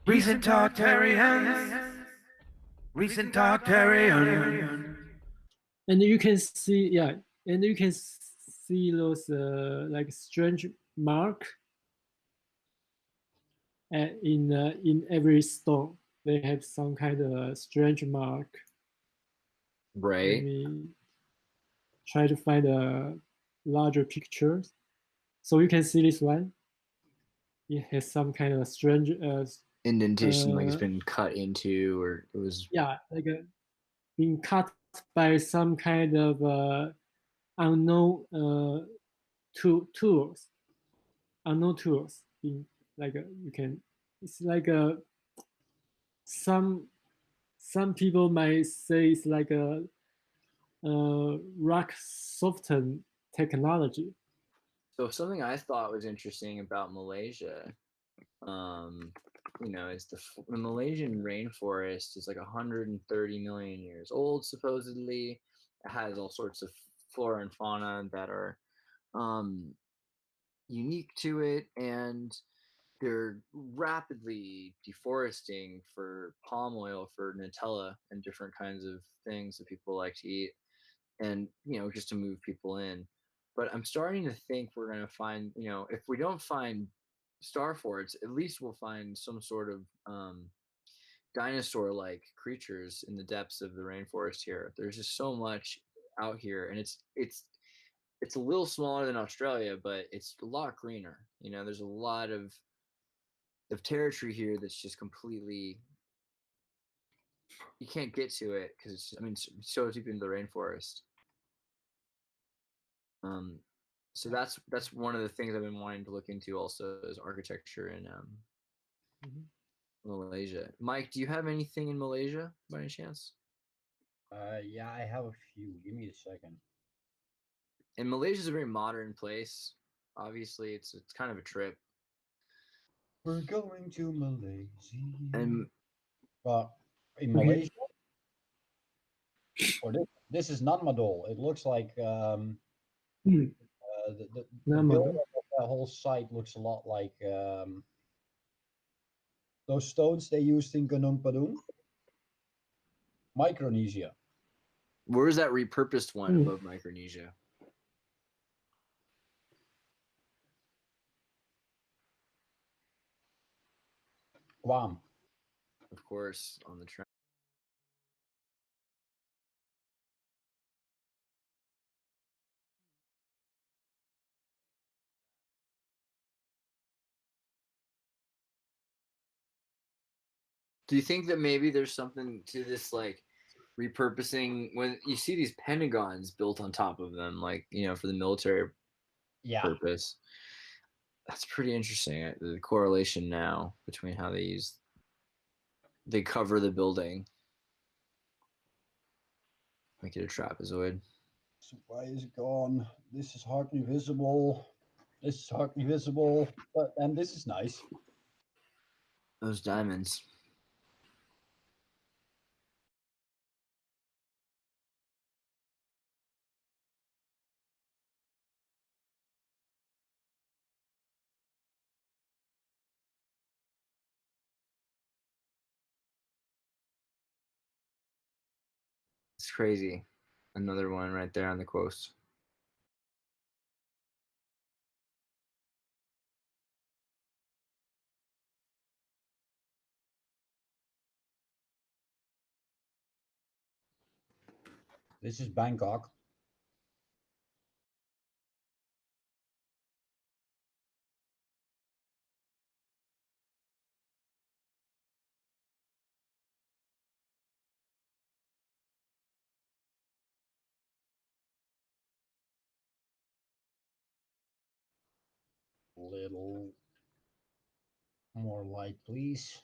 Recent Tartarians. Recent Tartarian. And you can see, yeah, and you can see those like strange mark in every stone. They have some kind of strange mark. Let Right. me try to find a larger picture. So you can see this one. It has some kind of strange Indentation, like it's been cut into, or it was. yeah, like being cut by some kind of unknown tools. Unknown tools. In like you can, it's like a some people might say it's like a rock soften technology. So something I thought was interesting about Malaysia, is the Malaysian rainforest is like 130 million years old, supposedly. It has all sorts of flora and fauna that are um, unique to it, and they're rapidly deforesting for palm oil, for Nutella, and different kinds of things that people like to eat, and just to move people in. But I'm starting to think we're going to find, if we don't find star forts, at least we'll find some sort of dinosaur-like creatures in the depths of the rainforest here. There's just so much out here, and it's a little smaller than Australia, but it's a lot greener. There's a lot of territory here that's just completely, you can't get to it because it's so deep into the rainforest. So that's one of the things I've been wanting to look into also, is architecture in Malaysia. Mike, do you have anything in Malaysia by any chance? Yeah, I have a few. Give me a second. And Malaysia is a very modern place. Obviously, it's kind of a trip. We're going to Malaysia. And in Malaysia, or this is Nanmadol. It looks like the building of that whole site looks a lot like those stones they used in Gunung Padang, Micronesia. Where is that repurposed one above Micronesia? Guam. Of course, on the train. Do you think that maybe there's something to this, like repurposing, when you see these pentagons built on top of them, like, for the military purpose? That's pretty interesting. The correlation now between how they cover the building, make it a trapezoid. So why is it gone? This is hardly visible. This is hardly visible, and this is nice. Those diamonds. It's crazy. Another one right there on the coast. This is Bangkok. Little more light, please,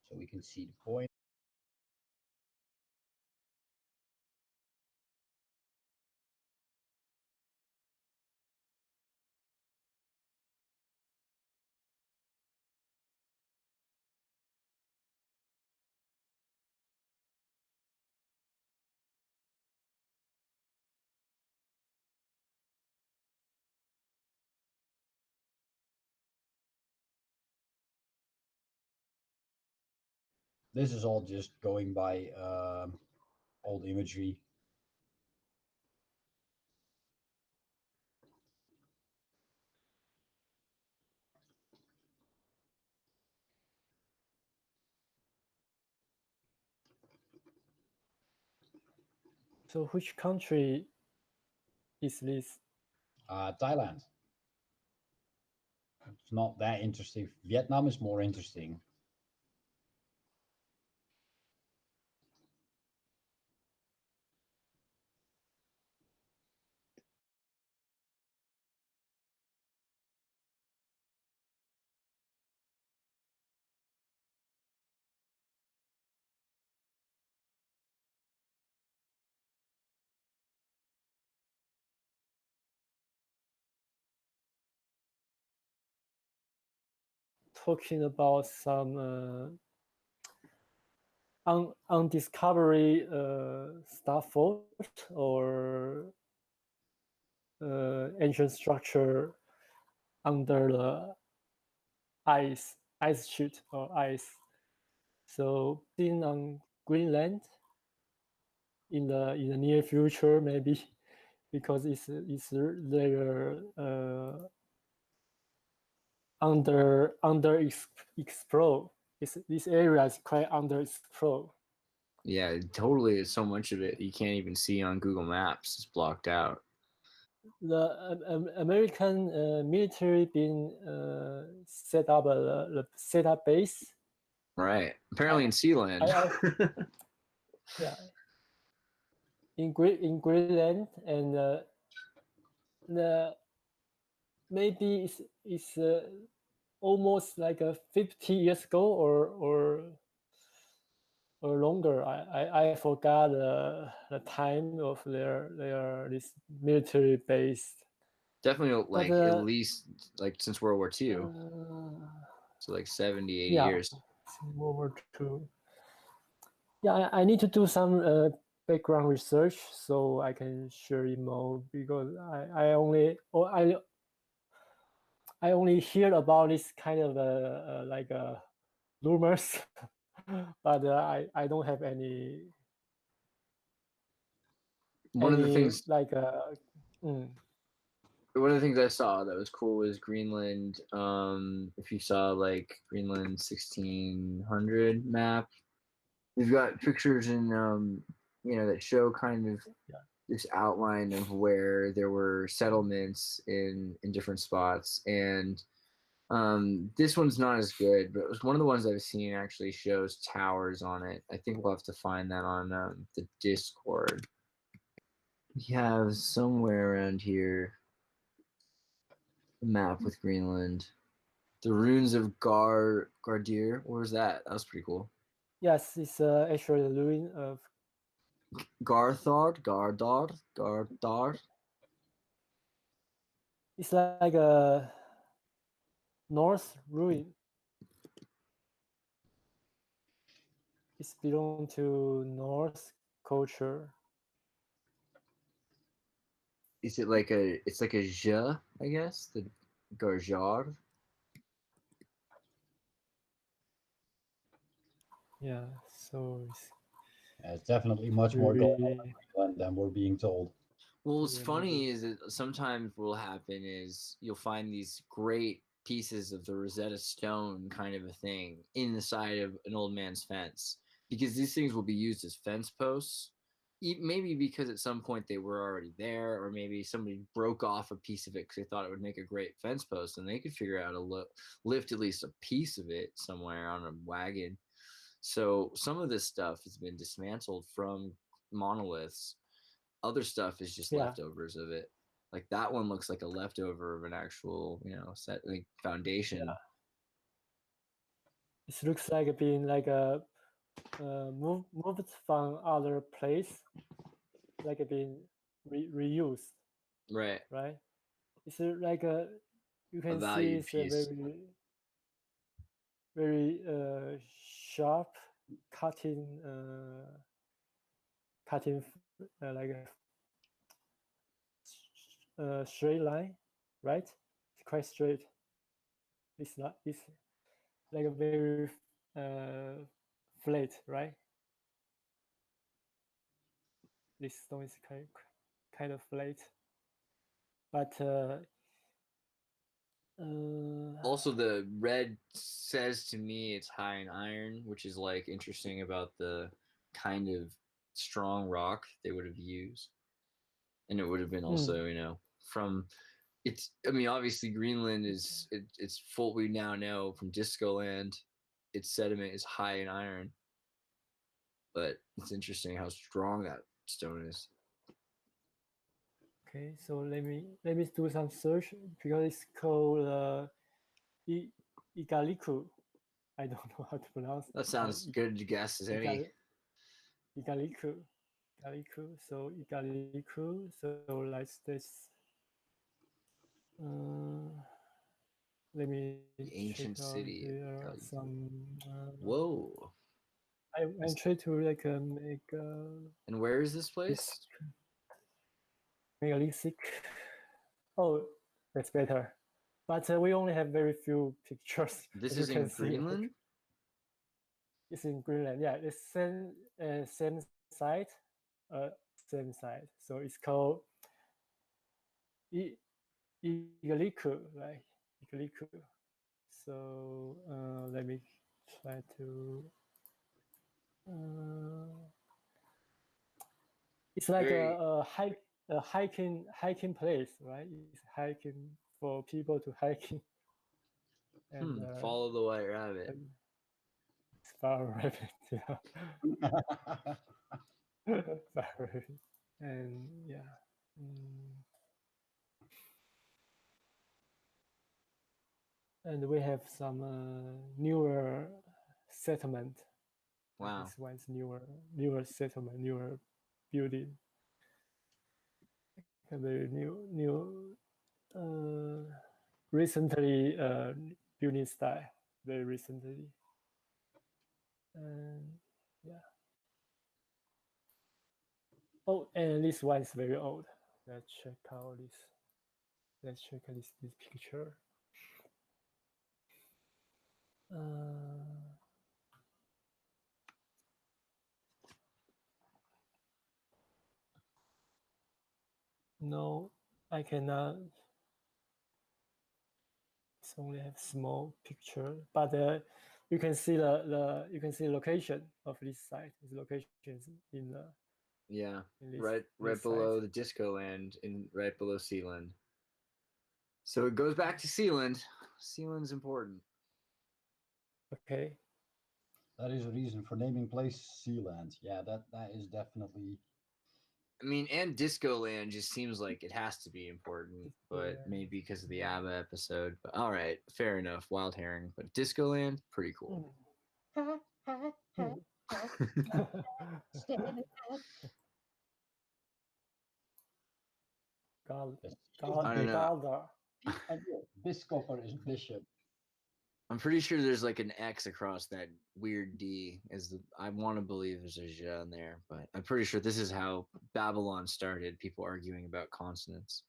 so we can see the point. This is all just going by old imagery. So which country is this? Thailand. It's not that interesting. Vietnam is more interesting. Talking about some undiscovery stuff or ancient structure under the ice sheet or ice. So seen on Greenland in the near future, maybe because it's there under explore. This area is quite under explore. Yeah, totally. It's so much of it you can't even see on Google Maps. It's blocked out. The American military been set up base. Right. Apparently in Sealand. Yeah, in Greenland, and the maybe it's almost like 50 years ago or longer. I forgot the time of their this military base. Definitely But like at least like since World War II. So like 70, 80 yeah, years. World War II. Yeah, I need to do some background research so I can share it more, because I only hear about this kind of like rumors, but I don't have any One of the things like one of the things I saw that was cool was Greenland. If you saw like Greenland 1600 map, we've got pictures in that show kind of this outline of where there were settlements in different spots. And this one's not as good, but it was one of the ones I've seen actually shows towers on it. I think we'll have to find that on the Discord. We have somewhere around here a map with Greenland. The ruins of Gardir. Where was that? That was pretty cool. yes, it's actually the ruin of Gardar. it's like a Norse ruin. It's belong to Norse culture. Is it like a? It's like a je, I guess. The Garjar. Yeah, so It's definitely much more going on in Greenland than we're being told. Well, what's funny is that sometimes what will happen is you'll find these great pieces of the Rosetta Stone kind of a thing in the side of an old man's fence, because these things will be used as fence posts. Maybe because at some point they were already there, or maybe somebody broke off a piece of it because they thought it would make a great fence post, and they could figure out to lift at least a piece of it somewhere on a wagon. So some of this stuff has been dismantled from monoliths. Other stuff is just leftovers of it. Like that one looks like a leftover of an actual, set like foundation. Yeah. It looks like being like a moved from other place, like being reused. Right. Right. It's like you can see it's a very sharp cutting like a straight line, right? It's quite straight. It's not. It's like a very flat, right? This stone is kind of flat, but Also, the red says to me it's high in iron, which is like interesting about the kind of strong rock they would have used. And it would have been also, from it's, I mean, obviously Greenland it's full, we now know from Disco Land, its sediment is high in iron. But it's interesting how strong that stone is. okay. So let me do some search because it's called Igaliku. I don't know how to pronounce. That sounds good to guess as any. Igaliku. So Igaliku. So like this. Let me The ancient check out city. here some. Whoa. I'm trying to like make. And where is this place? Megalithic. Oh, that's better. But we only have very few pictures. This is in Greenland? It's in Greenland. Yeah, it's same site. Same site. So it's called Igaliku, right? Igaliku. So let me try to. It's like a hiking place, right? It's hiking for people to hiking. And follow the white rabbit. It's far rabbit, yeah. Far rabbit. And yeah. And we have some newer settlement. Wow. This one's newer settlement, newer building. A very new recently building style, very recently. And yeah. Oh, and this one is very old. Let's check out this. Let's check this picture. No, I cannot. It's only have small picture, but you can see the location of this site. This location is in the right below the Disco Land and right below Zealand. So it goes back to Zealand. Zealand's important. Okay. That is a reason for naming place Sealand. Yeah, that is definitely. I mean, and Disco Land just seems like it has to be important, but maybe because of the ABBA episode. But all right, fair enough. Wild herring, but Disco Land, pretty cool. I don't know. Biscopper is bishop. I'm pretty sure there's like an X across that weird D. I want to believe there's a J in there, but I'm pretty sure this is how Babylon started. People arguing about consonants.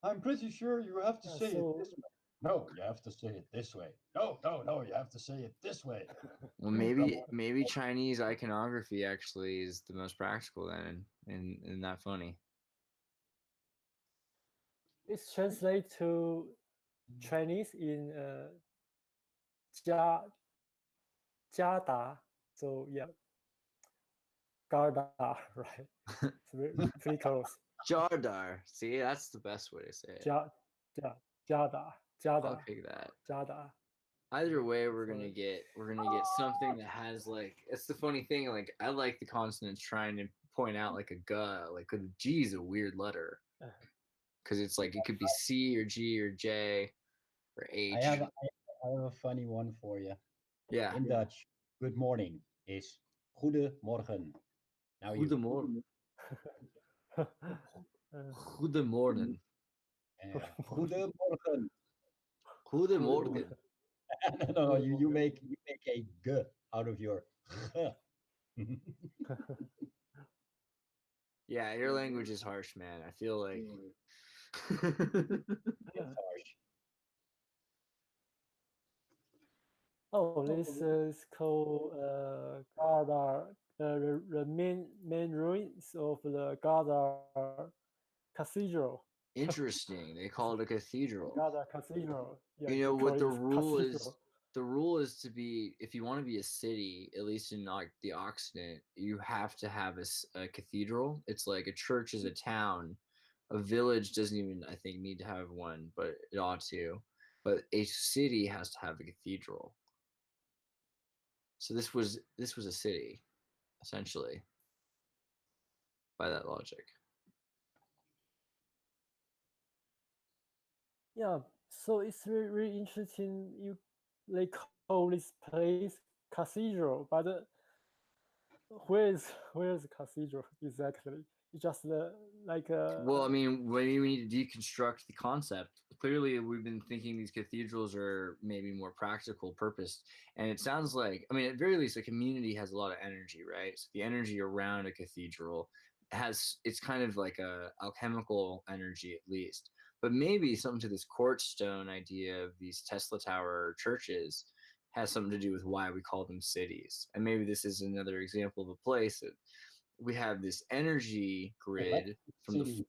I'm pretty sure you have to say it this way. No, you have to say it this way. No, you have to say it this way. Well, maybe Chinese iconography actually is the most practical then, and not funny. It's translated to Chinese in Jia Da. So yeah, Garda, right? It's pretty close. Jardar. See, that's the best way to say it. Jada. I'll take that. Jada. Either way, we're gonna get something that has like. It's the funny thing. Like I like the consonants trying to point out like a G. Like the G is a weird letter because it's like it could be C or G or J or H. I have a funny one for you. Yeah. In Dutch, good morning is goedemorgen. Now Goedemorgen. Goedemorgen. Goedemorgen. Goedemorgen. No, you make a G out of your Yeah, your language is harsh, man. I feel like it's harsh. Oh, this is called Gardar, the main ruins of the Gardar Cathedral. Interesting. They call it a cathedral. Gardar Cathedral. Yeah, You know they call what the it rule is? cathedral. The rule is to be, if you want to be a city, at least in like the Occident, you have to have a cathedral. It's like a church is a town. A village doesn't even, I think, need to have one, but it ought to. But a city has to have a cathedral. So this was a city, essentially, by that logic. Yeah, so it's really, really interesting. They call this place cathedral, but where is the cathedral exactly? It's just like Well, I mean, we need to deconstruct the concept. Clearly, we've been thinking these cathedrals are maybe more practical purpose, and it sounds like, I mean, at very least, a community has a lot of energy, right? So the energy around a cathedral it's kind of like a alchemical energy at least, but maybe something to this quartz stone idea of these Tesla Tower churches has something to do with why we call them cities, and maybe this is another example of a place that we have this energy grid from the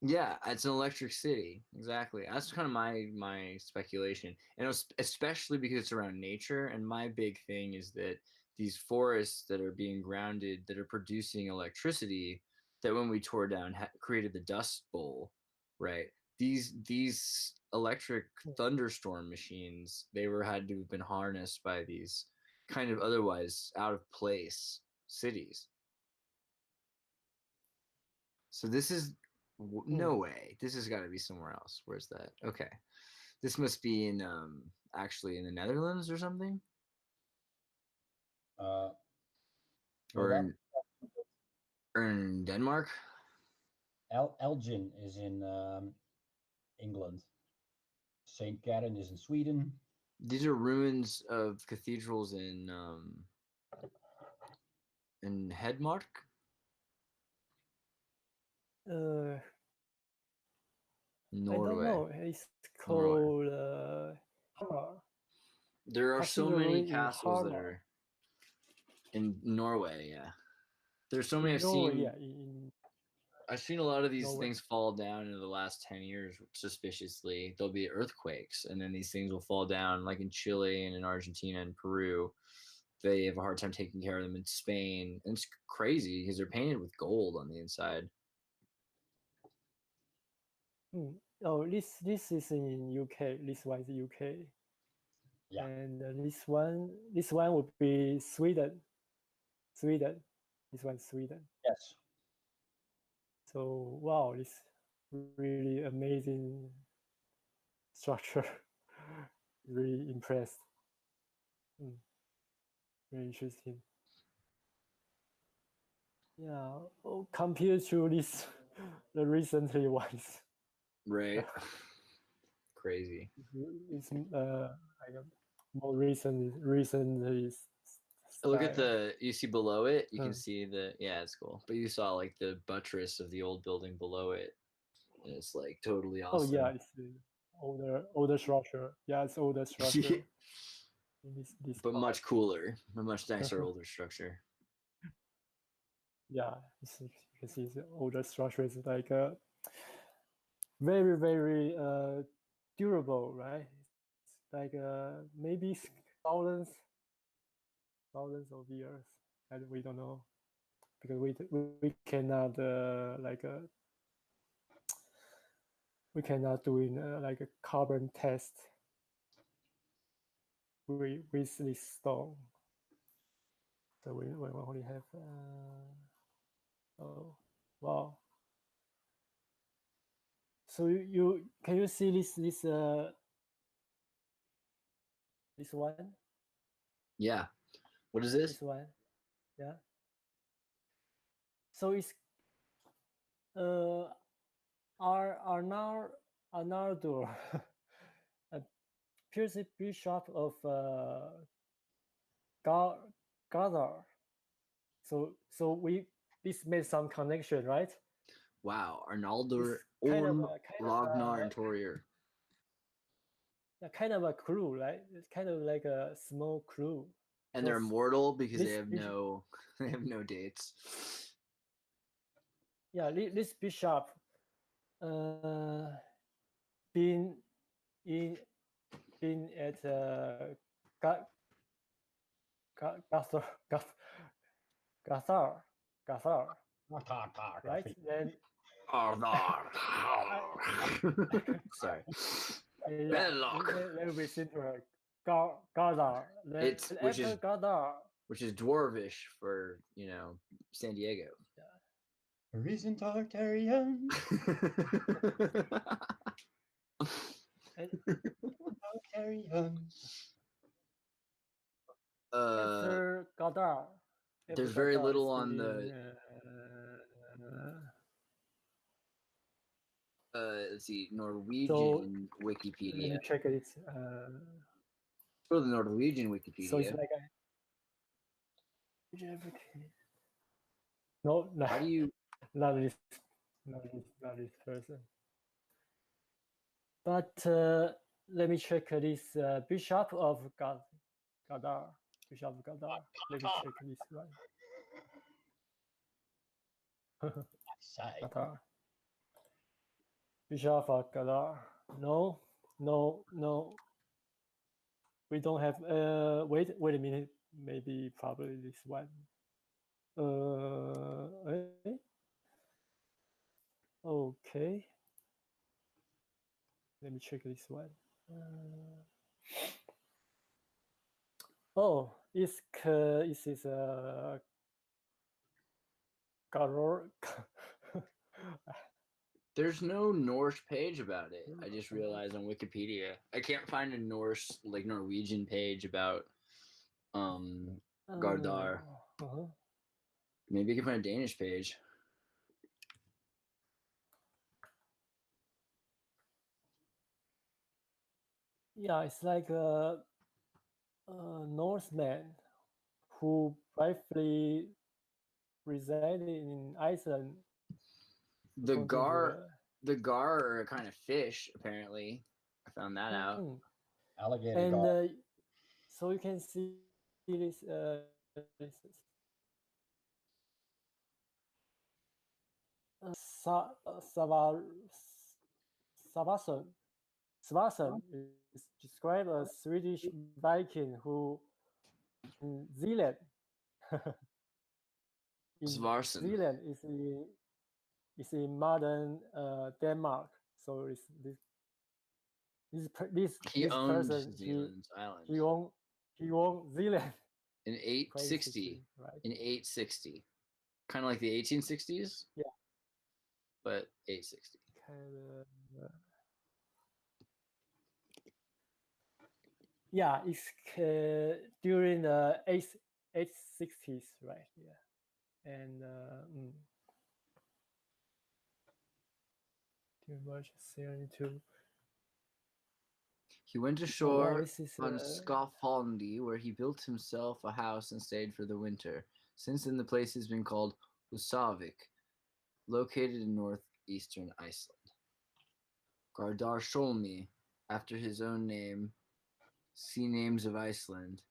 yeah, it's an electric city. Exactly. That's kind of my speculation, and it was, especially because it's around nature. And my big thing is that these forests that are being grounded, that are producing electricity, that when we tore down created the Dust Bowl, right? These electric thunderstorm machines, they were had to have been harnessed by these kind of otherwise out of place cities. So this is no way. This has got to be somewhere else. Where's that? Okay, this must be in actually in the Netherlands or something, or in Denmark. Elgin is in England. St. Karen is in Sweden. These are ruins of cathedrals in Hedmark. Norway. I don't know. It's called Hamar. There are so many castles that are in Norway. Yeah, there's so many I've seen. Yeah, I've seen a lot of these things fall down in the last 10 years suspiciously. There'll be earthquakes, and then these things will fall down, like in Chile and in Argentina and Peru. They have a hard time taking care of them in Spain. And it's crazy because they're painted with gold on the inside. Oh, this is in UK. This one is UK. Yeah. And this one would be Sweden. This one's Sweden. Yes. So wow, this really amazing structure. Really impressed. Very interesting. Yeah, compared to this, the recently ones. Right. Crazy. It's like a more recently. Look at you see below it, you can see it's cool. But you saw like the buttress of the old building below it, and it's like totally awesome. Oh yeah, it's older structure. Yeah, it's older structure. But much cooler, a much nicer older structure. Yeah, you can see the older structure is like very, very durable, right? It's like maybe thousands of years, and we don't know because we cannot we cannot do like a carbon test with this stone. So we only have oh wow. So you can you see this one? Yeah. What is this? This one. Yeah. So it's Arnaldur, a bishop of Gardar. So this made some connection, right? Wow, Arnaldur Ragnar and Torrier. kind of a crew, right? It's kind of like a small crew. And they're immortal because they this have no they have no dates. Yeah, this bishop been at Gathar, right? Then Sorry. Let me simple. Gadar. It's which is Gadar, which is dwarvish for San Diego. Reason Tartarian. Tartarian. After Gadar, there's very little on the let's see, Norwegian Wikipedia. Let me check it. For the Norwegian Wikipedia. So it's like no, how do you not this person. But let me check this Bishop of Gadar. Bishop of Gadar. Let me check this one. Gadar. Bishop of Gadar. No. We don't have. Wait a minute. Maybe probably this one. Okay. Let me check this one. Oh, this is Garor. There's no Norse page about it. I just realized on Wikipedia. I can't find a Norse, like Norwegian page about Gardar. Maybe you can find a Danish page. Yeah, it's like a Norseman who briefly resided in Iceland. The gar are a kind of fish, apparently. I found that out. Alligator and gar. So you can see this Svason is described as a Swedish Viking who in Zealand. Zealand is in modern Denmark. So it's this owned person Zealand's island. He owned Zealand in 860. Right? In 860, kind of like the 1860s. Yeah, but 860. Yeah, it's during the 860s, right? Yeah, and too much sailing too. He went ashore on Skafholndi, where he built himself a house and stayed for the winter. Since then, the place has been called Husavik, located in northeastern Iceland. Gardar Sholmi, after his own name, see names of Iceland.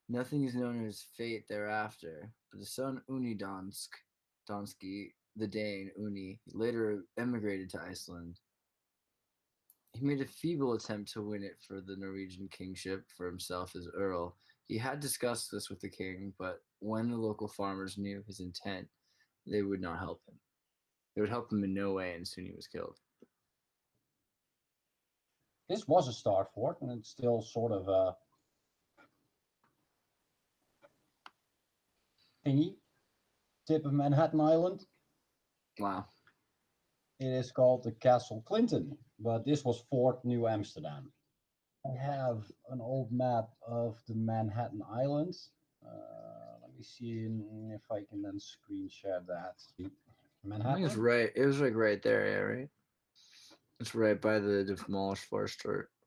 Nothing is known of his fate thereafter, but his son Danski, the Dane Uni, later emigrated to Iceland. He made a feeble attempt to win it for the Norwegian kingship for himself as Earl. He had discussed this with the king, but when the local farmers knew his intent, they would not help him. They would help him in no way, and soon he was killed. This was a star fort, and it's still sort of a thingy, tip of Manhattan Island. Wow. It is called the Castle Clinton, but this was Fort New Amsterdam. I have an old map of the Manhattan Islands. Let me see if I can then screen share that. Manhattan. I think it's right. It was like right there, yeah, right? It's right by the demolished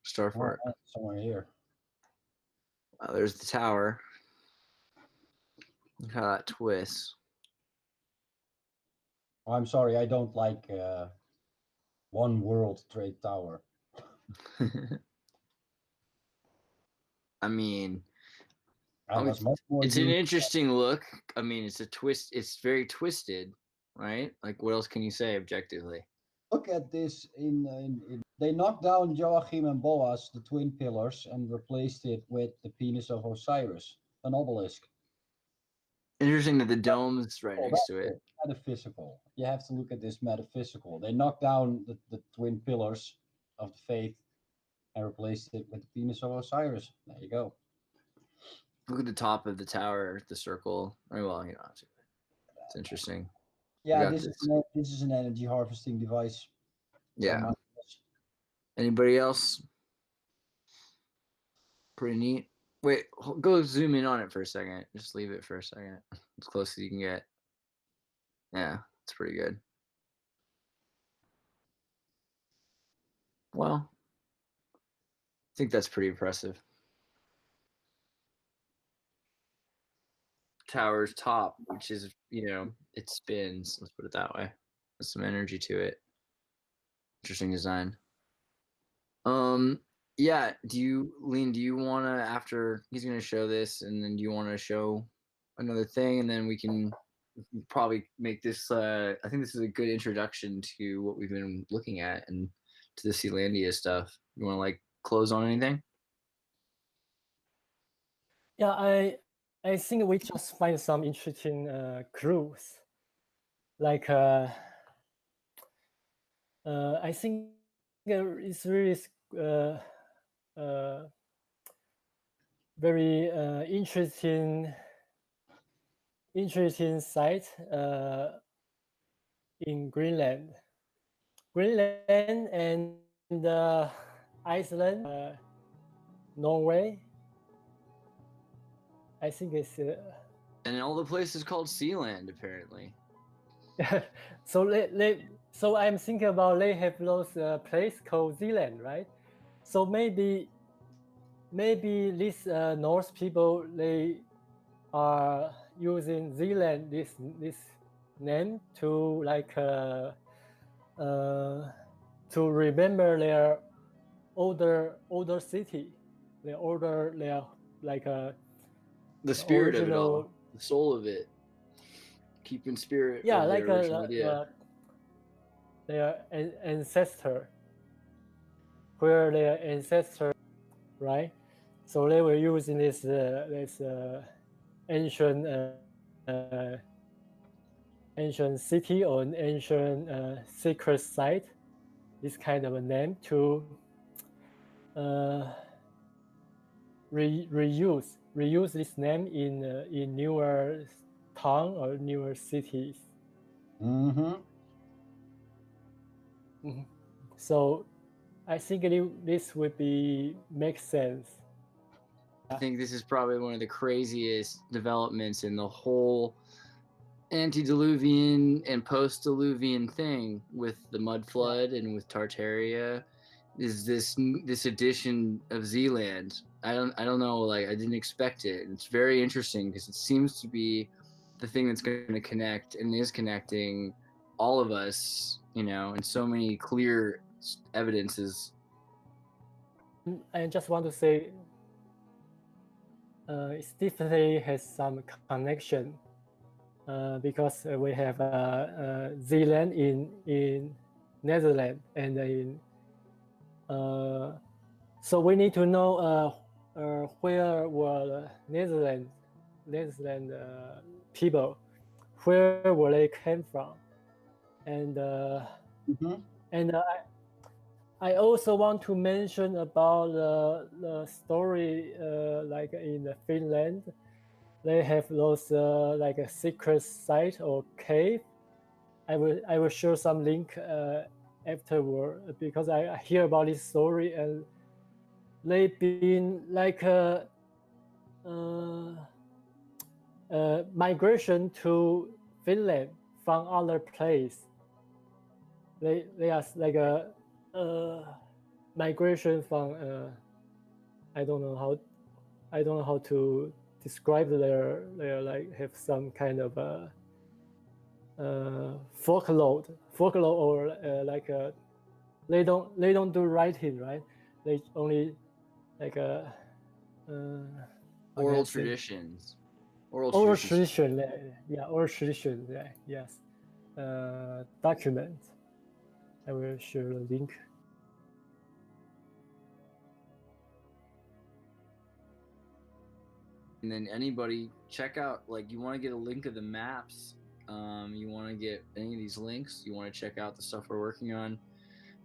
Star Fort. Oh, somewhere here. Wow, there's the tower. Look how that twists. Oh, I'm sorry, I don't like One World Trade Tower. I mean, I was much more it's an used- interesting look. I mean, it's a twist. It's very twisted, right? Like, what else can you say objectively? Look at this they knocked down Joachim and Boaz, the twin pillars, and replaced it with the penis of Osiris, an obelisk. Interesting that the dome's right next to it. Metaphysical. You have to look at this metaphysical. They knocked down the twin pillars of the faith and replaced it with the penis of Osiris. There you go. Look at the top of the tower, the circle. Oh, well, you don't have to. It's interesting. Yeah, got this is an energy harvesting device. Yeah. Anybody else? Pretty neat. Wait, go zoom in on it for a second. Just leave it for a second. As close as you can get. Yeah, it's pretty good. Well, I think that's pretty impressive. Tower's top, which is, it spins. Let's put it that way. There's some energy to it. Interesting design. Yeah, do you want to, after he's going to show this, and then do you want to show another thing, and then we can probably make this, I think this is a good introduction to what we've been looking at and to the Zealandia stuff. You want to like close on anything? Yeah, I think we just find some interesting clues. Like I think it's really very interesting site in Greenland. Greenland and Iceland, Norway. I think it's And all the places called Sealand, apparently. so I'm thinking about they have those place called Zealand, right? So maybe these Norse people, they are using Zealand this name to like to remember their older city, their like The spirit of it all, original, the soul of it, keeping spirit. yeah, of like the original idea. their ancestor, where their ancestor, right? So they were using this ancient ancient city or an ancient sacred site, this kind of a name to reuse this name in newer town or newer cities. Mm-hmm. So I think this would make sense. I think this is probably one of the craziest developments in the whole antediluvian and post-diluvian thing with the mud flood and with Tartaria. Is this edition of Zealand? I don't know. Like, I didn't expect it. It's very interesting because it seems to be the thing that's going to connect and is connecting all of us, in so many clear evidences. I just want to say it definitely has some connection because we have Zealand in Netherlands and in so we need to know where were Netherlands people, where were they came from, and and I also want to mention about the story like in Finland, they have those like a secret site or cave. I will share some link afterward because I hear about this story and they've been like a migration to Finland from other place. They are like a migration from I don't know how to describe their like have some kind of folklore or like they don't do writing, right? They only like how can I Oral say? traditions. Oral tradition, yeah, oral tradition, yeah, yes. Document. I will share the link. And then anybody check out, like, you want to get a link of the maps, you want to get any of these links, you want to check out the stuff we're working on,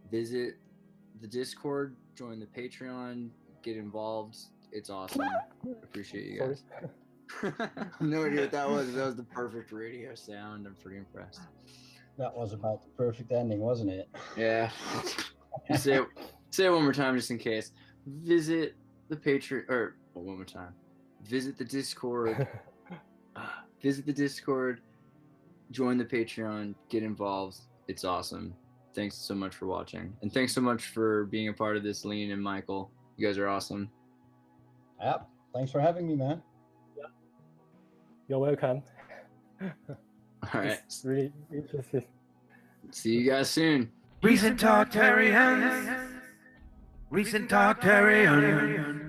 visit the Discord, join the Patreon, get involved. It's awesome. Appreciate you guys. No idea what that was. That was the perfect radio sound. I'm pretty impressed. That was about the perfect ending, wasn't it? Yeah. Just say it one more time just in case. Visit the Patreon, or one more time. Visit the Discord. Visit the Discord. Join the Patreon. Get involved. It's awesome. Thanks so much for watching. And thanks so much for being a part of this, Lin and Michael. You guys are awesome. Yep. Thanks for having me, man. You're welcome. All right. It's really interesting. See you guys soon. Recent Tartarians. Recent Tartarian.